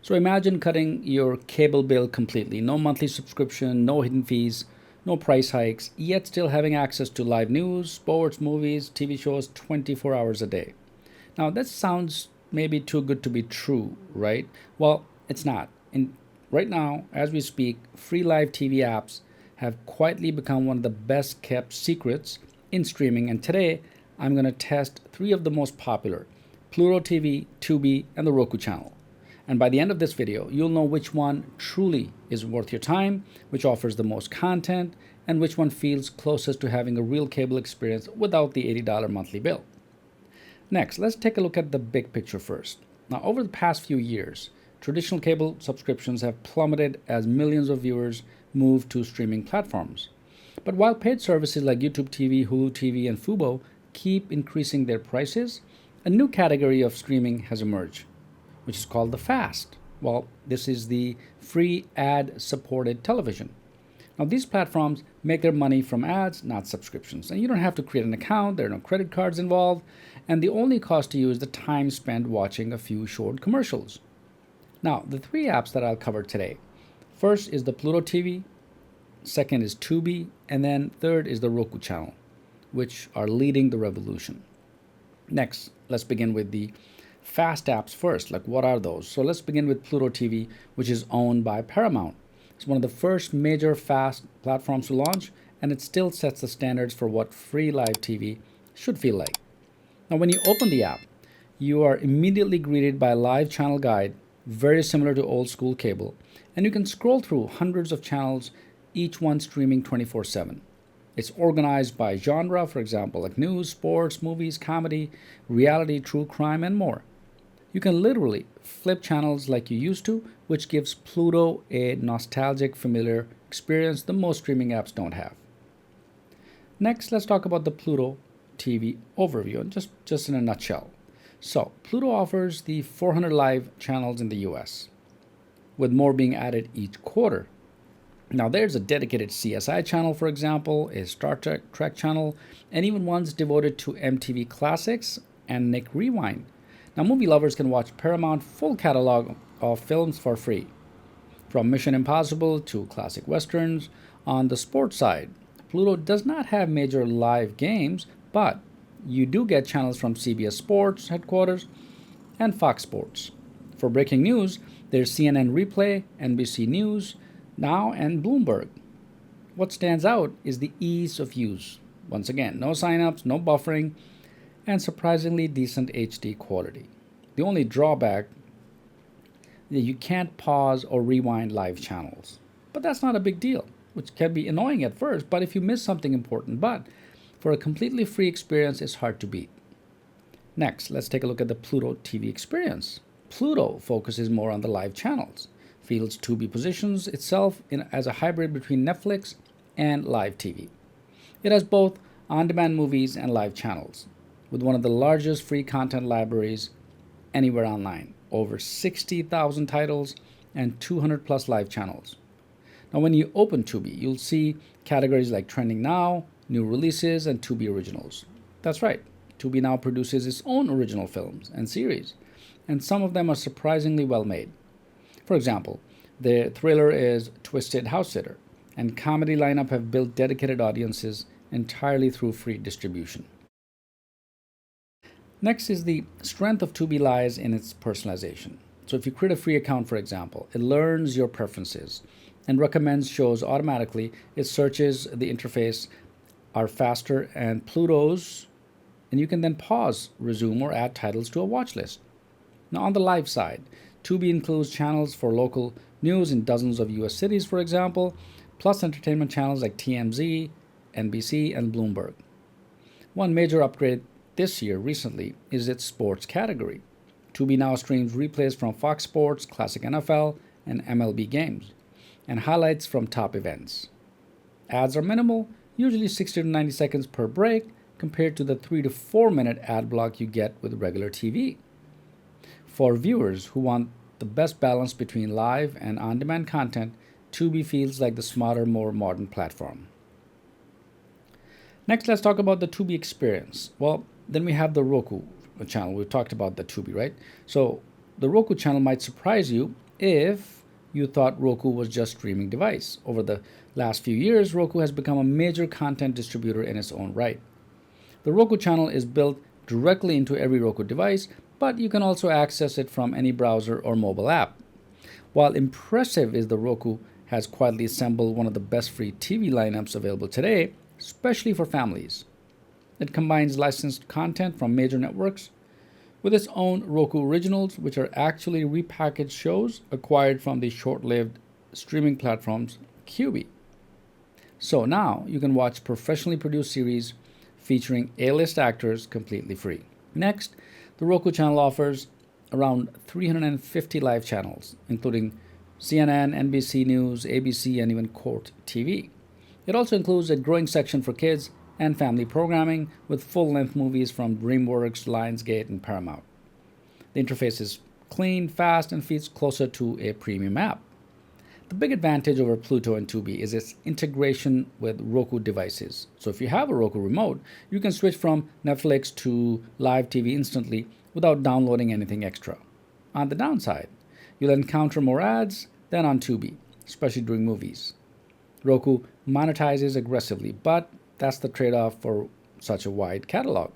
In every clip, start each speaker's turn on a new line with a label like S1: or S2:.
S1: So imagine cutting your cable bill completely. No monthly subscription, no hidden fees, no price hikes, yet still having access to live news, sports, movies, TV shows 24 hours a day. Now, that sounds maybe too good to be true, right? Well, it's not. Right now, as we speak, free live TV apps have quietly become one of the best kept secrets in streaming. And today, I'm going to test three of the most popular: Pluto TV, Tubi, and the Roku Channel. And by the end of this video, you'll know which one truly is worth your time, which offers the most content, and which one feels closest to having a real cable experience without the $80 monthly bill. Next, let's take a look at the big picture first. Now, over the past few years, traditional cable subscriptions have plummeted as millions of viewers move to streaming platforms. But while paid services like YouTube TV, Hulu TV, and Fubo keep increasing their prices, a new category of streaming has emerged, which is called the FAST. Well, this is the free ad-supported television. Now, these platforms make their money from ads, not subscriptions. And you don't have to create an account, there are no credit cards involved, and the only cost to you is the time spent watching a few short commercials. Now, the three apps that I'll cover today. First is the Pluto TV, second is Tubi, and then third is the Roku Channel, which are leading the revolution. Next, let's begin with the fast apps first. Like, what are those? So let's begin with Pluto TV, which is owned by Paramount. It's one of the first major fast platforms to launch, and it still sets the standards for what free live TV should feel like. Now, when you open the app, you are immediately greeted by a live channel guide, very similar to old school cable, and you can scroll through hundreds of channels, each one streaming 24/7. It's organized by genre, for example, like news, sports, movies, comedy, reality, true crime, and more. You can literally flip channels like you used to, which gives Pluto a nostalgic, familiar experience the most streaming apps don't have. Next, let's talk about the Pluto TV overview, just in a nutshell. So, Pluto offers the 400 live channels in the US, with more being added each quarter. Now, there's a dedicated CSI channel, for example, a Star Trek channel, and even ones devoted to MTV Classics and Nick Rewind. Now, movie lovers can watch Paramount full catalog of films for free, from Mission Impossible to classic westerns. On the sports side, Pluto does not have major live games, but you do get channels from CBS Sports headquarters and Fox Sports. For breaking news, there's CNN Replay, NBC News Now, and Bloomberg. What stands out is the ease of use. Once again, no signups, no buffering, and surprisingly decent HD quality. The only drawback is that you can't pause or rewind live channels. But that's not a big deal, which can be annoying at first, but if you miss something important. But for a completely free experience, it's hard to beat. Next, let's take a look at the Pluto TV experience. Pluto focuses more on the live channels. Feels Tubi positions itself as a hybrid between Netflix and live TV. It has both on-demand movies and live channels, with one of the largest free content libraries anywhere online, over 60,000 titles and 200 plus live channels. Now, when you open Tubi, you'll see categories like Trending Now, New Releases, and Tubi Originals. That's right, Tubi now produces its own original films and series, and some of them are surprisingly well made. For example, the thriller is Twisted House Sitter, and comedy lineup have built dedicated audiences entirely through free distribution. Next is the strength of Tubi lies in its personalization. So if you create a free account, for example, it learns your preferences and recommends shows automatically. It searches the interface are faster and Pluto's, and you can then pause, resume, or add titles to a watch list. Now, on the live side, Tubi includes channels for local news in dozens of US cities, for example, plus entertainment channels like TMZ, NBC, and Bloomberg. One major upgrade this year recently is its sports category. Tubi now streams replays from Fox Sports, classic NFL, and MLB games, and highlights from top events. Ads are minimal, usually 60 to 90 seconds per break, compared to the 3 to 4 minute ad block you get with regular TV. For viewers who want the best balance between live and on-demand content, Tubi feels like the smarter, more modern platform. Next, let's talk about the Tubi experience. Well, then we have the Roku channel. We've talked about the Tubi, right? So the Roku channel might surprise you. if you thought Roku was just a streaming device. Over the last few years, Roku has become a major content distributor in its own right. The Roku channel is built directly into every Roku device, but you can also access it from any browser or mobile app. While impressive is the Roku has quietly assembled one of the best free TV lineups available today, especially for families. It combines licensed content from major networks with its own Roku originals, which are actually repackaged shows acquired from the short-lived streaming platforms Tubi. So now you can watch professionally produced series featuring A-list actors completely free. Next, the Roku channel offers around 350 live channels, including CNN, NBC News, ABC, and even Court TV. It also includes a growing section for kids and family programming with full-length movies from DreamWorks, Lionsgate, and Paramount. The interface is clean, fast, and feels closer to a premium app. The big advantage over Pluto and Tubi is its integration with Roku devices. So if you have a Roku remote, you can switch from Netflix to live TV instantly without downloading anything extra. On the downside, you'll encounter more ads than on Tubi, especially during movies. Roku monetizes aggressively, but that's the trade-off for such a wide catalog.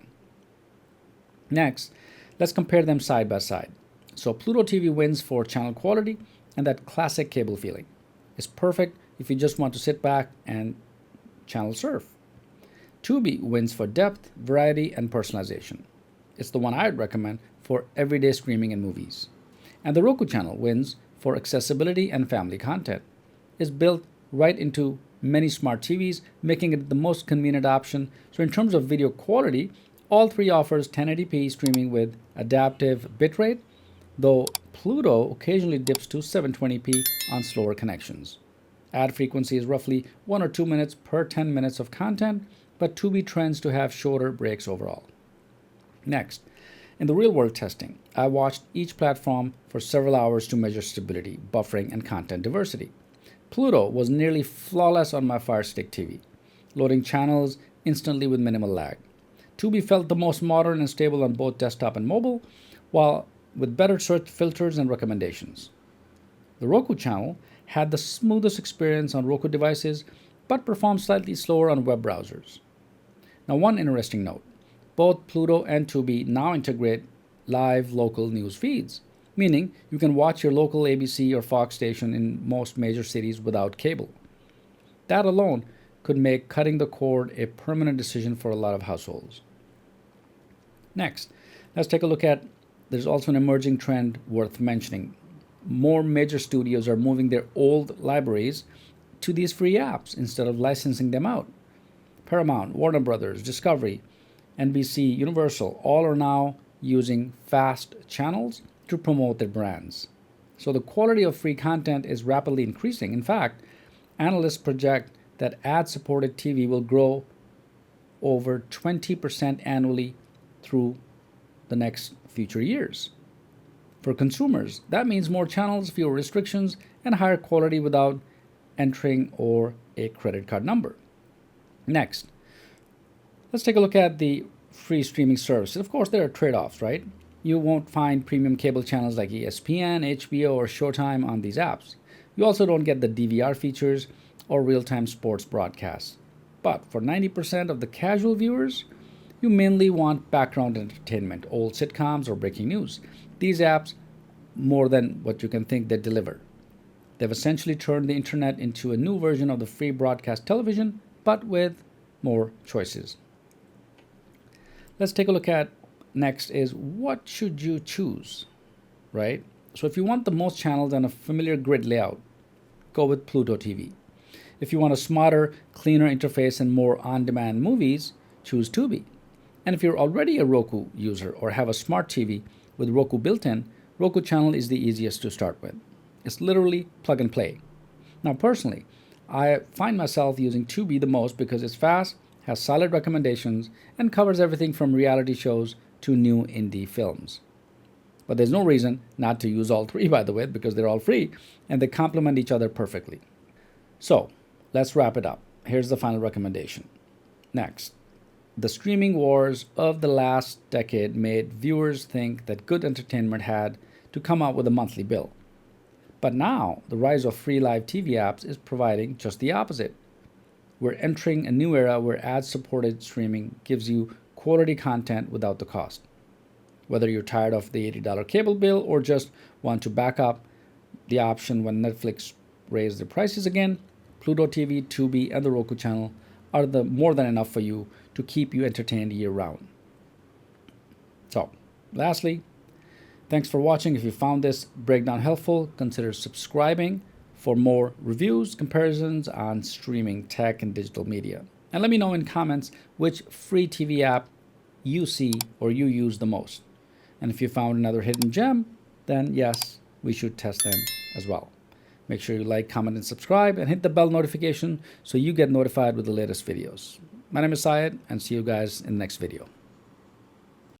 S1: Next, let's compare them side by side. So Pluto TV wins for channel quality and that classic cable feeling. It's perfect if you just want to sit back and channel surf. Tubi wins for depth, variety, and personalization. It's the one I'd recommend for everyday streaming and movies. And the Roku channel wins for accessibility and family content. It's built right into many smart TVs, making it the most convenient option. So in terms of video quality, all three offers 1080p streaming with adaptive bitrate, though Pluto occasionally dips to 720p on slower connections. Ad frequency is roughly 1 or 2 minutes per 10 minutes of content, but Tubi trends to have shorter breaks overall. Next, in the real-world testing, I watched each platform for several hours to measure stability, buffering, and content diversity. Pluto was nearly flawless on my Fire Stick TV, loading channels instantly with minimal lag. Tubi felt the most modern and stable on both desktop and mobile, while with better search filters and recommendations. The Roku channel had the smoothest experience on Roku devices, but performed slightly slower on web browsers. Now, one interesting note, both Pluto and Tubi now integrate live local news feeds, meaning you can watch your local ABC or Fox station in most major cities without cable. That alone could make cutting the cord a permanent decision for a lot of households. Next, let's take a look at there's also an emerging trend worth mentioning. More major studios are moving their old libraries to these free apps instead of licensing them out. Paramount, Warner Brothers, Discovery, NBC, Universal, all are now using fast channels to promote their brands. So the quality of free content is rapidly increasing. In fact, analysts project that ad-supported TV will grow over 20% annually through the next future years. For consumers, that means more channels, fewer restrictions, and higher quality without entering or a credit card number. Next, let's take a look at the free streaming services. Of course, there are trade-offs, right? You won't find premium cable channels like ESPN, HBO, or Showtime on these apps. You also don't get the DVR features or real-time sports broadcasts. But for 90% of the casual viewers, you mainly want background entertainment, old sitcoms, or breaking news. These apps, more than what you can think, they deliver. They've essentially turned the internet into a new version of the free broadcast television, but with more choices. Let's take a look at next is what should you choose, right? So if you want the most channels and a familiar grid layout, go with Pluto TV. If you want a smarter, cleaner interface and more on-demand movies, choose Tubi. And if you're already a Roku user or have a smart TV with Roku built-in, Roku channel is the easiest to start with. It's literally plug and play. Now personally, I find myself using Tubi the most because it's fast, has solid recommendations, and covers everything from reality shows to new indie films. But there's no reason not to use all three, by the way, because they're all free and they complement each other perfectly. So let's wrap it up. Here's the final recommendation. Next, the streaming wars of the last decade made viewers think that good entertainment had to come out with a monthly bill. But now, the rise of free live TV apps is providing just the opposite. We're entering a new era where ad-supported streaming gives you quality content without the cost. Whether you're tired of the $80 cable bill or just want to back up the option when Netflix raised their prices again, Pluto TV, Tubi, and the Roku Channel are more than enough for you to keep you entertained year-round. So, lastly, thanks for watching. If you found this breakdown helpful, consider subscribing for more reviews, comparisons on streaming tech and digital media. And let me know in comments which free TV app you see or you use the most. And if you found another hidden gem, then yes, we should test them as well. Make sure you like, comment, and subscribe, and hit the bell notification so you get notified with the latest videos. My name is Syed, and see you guys in the next video.